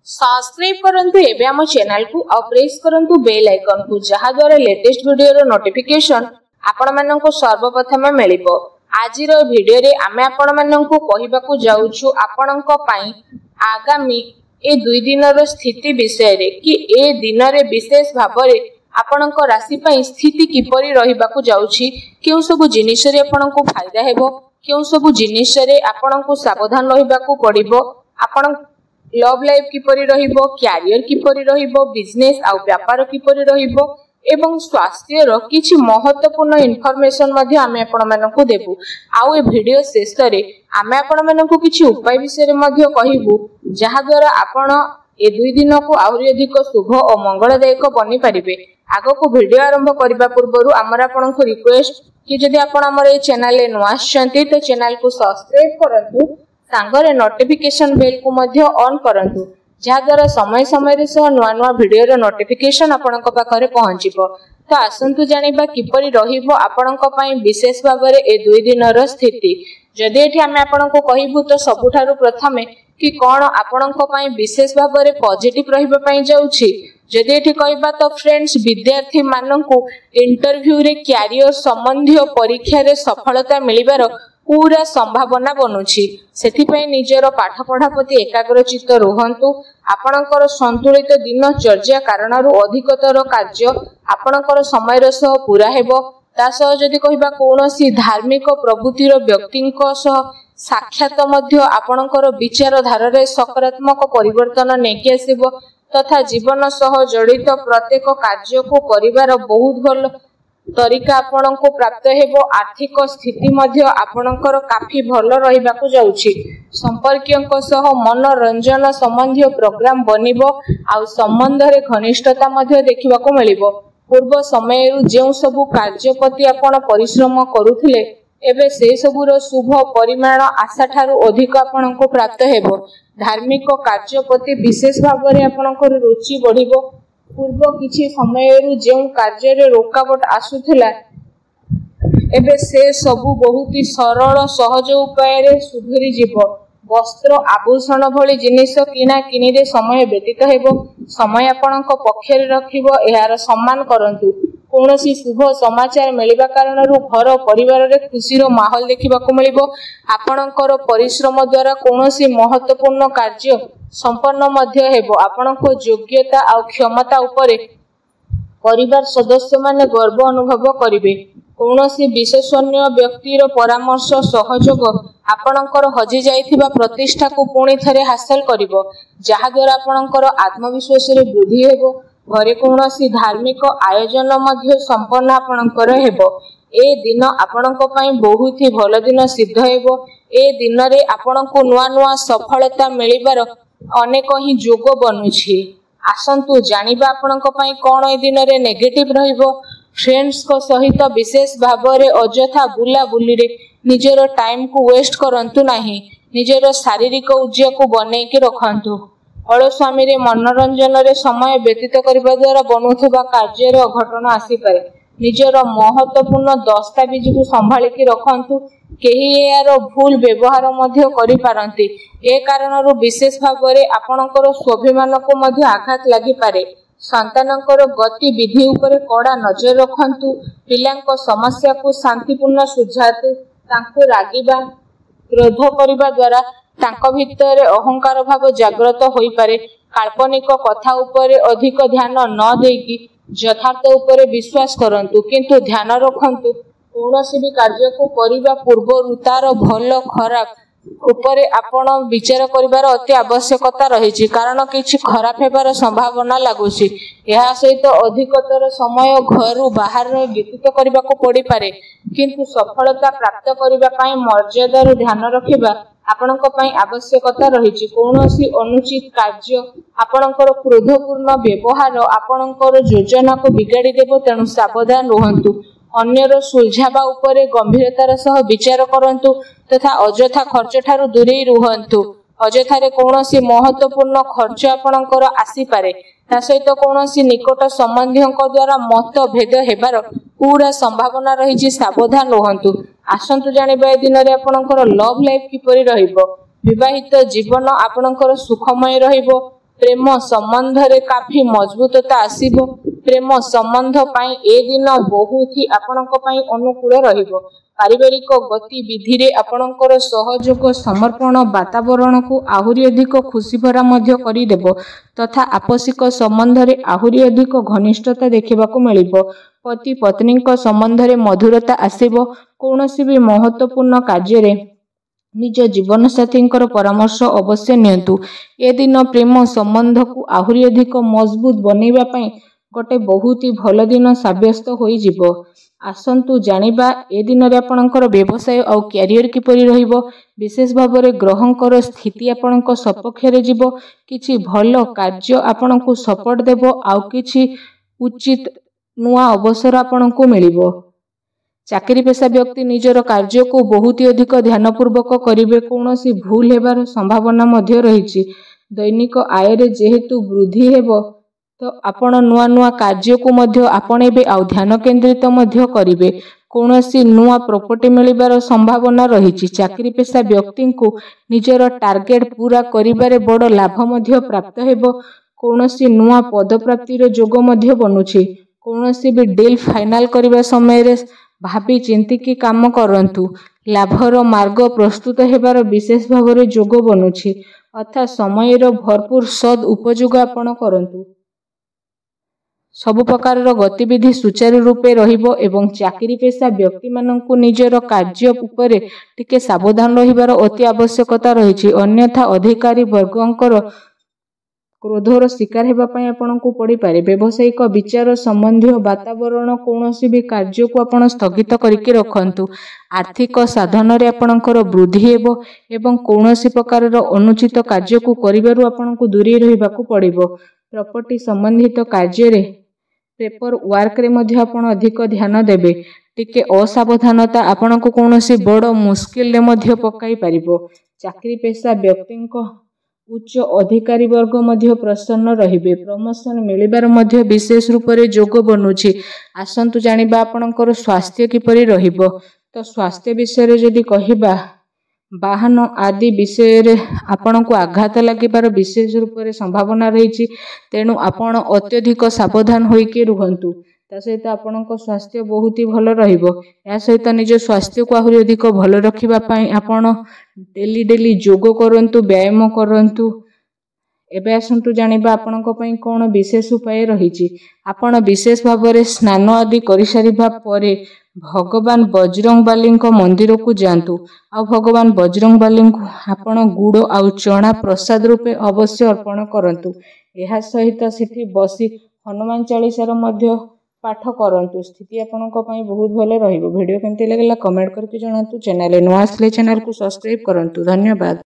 Subscribe करंतु एबे हम चैनल को और प्रेस करंतु बेल आइकन को जहा द्वारा लेटेस्ट वीडियो रो नोटिफिकेशन आपण मानन को सर्वप्रथम मिलिबो। आज रो वीडियो रे आमे आपण मानन को कहिबा को जाउछु आपणन को पई आगामी ए 2 दिन रो स्थिति विषय रे कि ए दिन रे विशेष भाव रे आपणन को राशि पई स्थिति किपरि रहिबा को जाउछि, केउ सब जिनिस रे आपणन को फायदा हेबो, केउ सब जिनिस रे आपणन को सावधान रहिबा को पड़िबो, आपणन लव लाइफ किपरि रहिबो, कैरियर किपरि रहिबो, बिजनेस आ व्यापार किपरि रहिबो एवं स्वास्थ्य रो किछि महत्वपूर्ण इन्फॉर्मेशन मध्ये आमे आपण मानकु देबु। आउ ए वीडियो शेष रे आमे आपण मानकु किछि उपाय विषय रे मध्ये कहिबु जहा द्वारा आपण ए 2 दिन को आउरी अधिक शुभ और मंगलदायक बनि परिबे। आगो को वीडियो आरंभ करिबा पूर्वरु हमर आपण को रिक्वेस्ट कि जदि आपण हमर ए चैनल ले नवा आछंती तो चैनल को सब्सक्राइब करंतु, सांगरे नोटिफिकेशन बेल को मध्ये ऑन करंतु जहा द्वारा समय समय रे सह नुवा नुवा वीडियो रो नोटिफिकेशन आपनक पाखरे पहुंचीबो। तो आसंतु जानिबा किपरि रहिबो आपनक पई विशेष भाबरे ए 2 दिन रो स्थिति। जदि एठी हम आपनक कहिबु तो सबुठारु प्रथमे कि कोन आपनक पई विशेष भाबरे पॉजिटिव रहिबा पई जाउछि। जदि एठी कहिबा तो फ्रेंड्स विद्यार्थी माननकु इंटरव्यू रे कैरियर संबंधी परीक्षा रे सफलता मिलिबार पूरा संभावना बनुछि। सेथि पई निजरो पाठ पढ़ा प्रति एकाग्रचित्त रहंतु। आपणकर संतुलित दिनचर्या कारणरु अधिकतर कार्य आपणकर समय सह पूरा हेबो। ता सह जदि कहिबा कोनोसी धार्मिक प्रवृत्तिर व्यक्तिंक सह साक्षात मध्य आपणकर विचार धारा रे सकारात्मक परिवर्तन नेकी आसीबो तथा जीवन सह जड़ित प्रत्येक कार्य को करिवार बहुत भल तरीका आपन को प्राप्त हेबो। आर्थिक स्थिति मध्य आपनकर काफी भल रहिबा को जाउछि। संपर्कियक सह मनोरंजन संबंधी प्रोग्राम बनिबो आ संबंध रे घनिष्ठता मध्य देखिबा को मिलिबो। पूर्व समय रु जेउ सब कार्य प्रति आपन परिश्रम करूथिले एबे से सबुर शुभ परिमाण आशा ठारू अधिक आपन को प्राप्त हेबो। धार्मिक कार्य प्रति विशेष भाव रे आपनकर रुचि बढ़िबो। पूर्व किछि समय रु जेउ कार्य रे रोकावट आसुथिला एबे से सबु बहुत ही सरल सहज उपाय रे सुधुरी जीवो। वस्त्र आभूषण भली जिनिस किना किनी रे समय व्यतीत हेबो। समय आपनक पक्ष रे रखिबो, एहार सम्मान करंतु। कोनोसी शुभ समाचार मिलिबा कारणरु घर परिवार रे खुशी रो माहौल देखिबा को मिलिबो। आपनकर परिश्रम द्वारा कोनोसी महत्वपूर्ण कार्य संपन्न मध्य हेबो। आपनको योग्यता आ क्षमता उपरे परिवार सदस्य माने गर्व अनुभव करिवे। कोनोसी विशेषज्ञ व्यक्ति रो परामर्श सहयोग आपनकर हजि जाइथिबा प्रतिष्ठा को पुणी थरे हासिल करिवो, जहा द्वारा आपनकर आत्मविश्वास रे वृद्धि हेबो। घरे कोनोसी धार्मिक आयोजन मध्य संपन्न आपनकर हेबो। ए दिन आपनक पई बहुत ही भल दिन सिद्ध हेबो। ए दिन रे आपनको नुवा नुवा सफलता मिलिबार अनेक ही जोग बनुछि। आसंतु जानिबा आपनक पई कोन ए दिन रे नेगेटिव रहिबो। फ्रेंड्स को सहित विशेष भाव रे अजथा बुला बुली रे निजरो टाइम को वेस्ट करंतु नाही। निजरो शारीरिक ऊर्जा को बनै के रखंतु। अलस्वामी रे मनोरंजन रे समय व्यतीत करबा द्वारा बनुथबा कार्य रे अघटन आसी पारे। निजरो महत्वपूर्ण दस्तावेज को संभाली के रखंतु। केही यार भूल व्यवहार मध्य करि पारंती। ए कारणरो विशेष भाव रे आपनकर स्वाभिमान को मध्य आघात लागि पारे। संतानकर गतिविधि उपरे कड़ा नजर रखंतु। पिलांक समस्या को शांतिपूर्ण सुझातु। तांको रागिबा क्रोध करिबा द्वारा तांको भितर अहंकार भाव जागृत होई पारे। काल्पनिक कथा उपरे अधिक ध्यान न देकी यथार्थ उपरे विश्वास करंतु, किंतु ध्यान रखंतु कोनोसी भी कार्य को करिबा पूर्व तार भल खराब उपरे आपण विचार करिबार अति आवश्यकता रहिछि, कारण किछि खराब हेबार संभावना लागुछि। एहा सहित अधिकतर समय घरु बाहर व्यतीत करिबा को पड़ी पारे, किंतु सफलता प्राप्त करिबा पई मर्यादा रो ध्यान रखिबा आपनक पई आवश्यकता रहिछि। कोनोसी अनुचित कार्य आपनकर क्रोधपूर्ण व्यवहार आपनकर योजना को बिगाड़ी देबो, तेनु सावधान रहंतु। अन्यर सुलझाबा उपरे गंभीरतार सह विचार करंतु तथा अजथा खर्च ठारू दूरे रुहंतु। अजथारे कोनोसी महत्वपूर्ण खर्च आपनकर आसी पारे। ता सहित कोनोसी निकट संबंधीक द्वारा मतभेद हेबार पूरा संभावना रहिछि, सावधान रहंतु। आसंतु जानिबा ए दिन रे आपनकर लव लाइफ किपरि रहिबो। विवाहित जीवन आपनकर सुखमय रहिबो। प्रेम संबंध रे काफी मजबूतता आसीबो। प्रेम संबंध पाई ए दिन बहुत ही आपणक पाई अनुकूल रहिबो। पारिवारिक गतिविधि रे आपणकर सहयोग समर्पण वातावरण को आहुरी अधिक खुशी भरा मध्य करि देबो तथा आपसिक संबंध रे आहुरी अधिक घनिष्ठता देखिबाकू मिलिबो। पति पत्नी संबंध रे मधुरता आसीबो। कोनोसी भी महत्वपूर्ण कार्य रे निज जीवन साथी परामर्श अवश्य नियंतु। ए दिन प्रेम संबंध को आहुरी अधिक मजबूत बनैबा पई गोटे बहुत ही भल दिन साब्यस्त होई जिवो। आसंतु जानिबा ए दिन रे आपणकर व्यवसाय और कैरियर किपरि रहिबो। विशेष भाव में ग्रहंकर स्थिति आपणक सपक्ष रे जिवो। किछि भल कार्य आपणको सपोर्ट देबो आउ किछि उचित नुआ अवसर आपणको मिलिबो। चाकरी पेशा व्यक्ति निजर कार्य को बहुत ही अधिक ध्यानपूर्वक करिवे। कौनसी भूल हेबार संभावना मध्य रहिछि। दैनिक आय रे जेहेतु वृद्धि हेबो तो आपण नुआ नुआ कार्य को मध्य आपणेबे आउ ध्यान केंद्रित मध्य करिवे। कौनसी नुआ प्रॉपर्टी मिलिबार संभावना रहिछि। चाकरी पेशा व्यक्ति को निजर टार्गेट पूरा करिबारे बड़ लाभ मध्य प्राप्त हेबो। कौनसी नुआ पद प्राप्तिर जोग मध्य बनुछि। कौनसी भी डील फाइनल करिबा समय रे भाभी चिंतिकी काम करंतु। लाभर मार्ग प्रस्तुत हेबार विशेष भाव में जोग बनुछि। अर्थात समयर भरपूर सद उपयोग आपण करंतु। सब प्रकार गतिविधि सुचारू रूपे रहिबो एवं चाकरी पेशा व्यक्ति माननकु निजर कार्य उपरे टिके सावधान रहिबार अति आवश्यकता रहिछि। अन्यथा अधिकारी वर्गंकर क्रोधर शिकार हेबा पई आपनकु पड़ी पारे। व्यवसायिक विचार संबंधी वातावरण कौनसी भी कार्य को आपण स्थगित करके रखंतु। आर्थिक साधन रे आपनकर वृद्धि हेबो एवं कौनसी प्रकार अनुचित कार्य को करिबारु आपनकु दूरी रहिबाकू पड़िबो। प्रॉपर्टी संबंधित कार्य रे पेपर वर्क रे मध्य आपण अधिक ध्यान देबे। टिके असावधानता आपनकु कौनसी बड़ मुश्किल रे मध्य पकाई पारिबो। चाकरी पेशा व्यक्ति उच्च अधिकारी वर्ग मध्य प्रसन्न रहिबे। प्रमोशन मिलिबार मध्य विशेष रूप से जोग बनुछि। आसंतु जानिबा आपणकर स्वास्थ्य किपरि रहिबो। तो स्वास्थ्य विषय रे जदि कहिबा वाहन आदि विषय रे आपणको आघात लागिबार विशेष रूप से संभावना रहिछि। तेणु आपण अत्यधिक सावधान होइके रुहंतु। ता सहित आपणको स्वास्थ्य बहुत ही भल रहिबो। या सहित निज स्वास्थ्य को आहुरी अधिक भल रखिबा पई आपण डेली डेली योग करंतु, व्यायाम करंतु। एबे आसंतु जानिबा आपणको पई कोन विशेष उपाय रहिछि। आपण विशेष भाव में स्नान आदि करि सारिबा परे भगवान बजरंगबली मंदिर को जातु। आ भगवान बजरंगबली को आपण गुड़ आउ चना प्रसाद रूपे अवश्य अर्पण करंतु। एहा सहित सेठी बसी हनुमान चालीसार मध्य पाठ करंतु। स्थिति आपणको पई बहुत भले रहिबो। वीडियो केमति लागला कमेंट करके जणातु। चैनल नुआ आसले चैनल को सब्सक्राइब करंतु। धन्यवाद।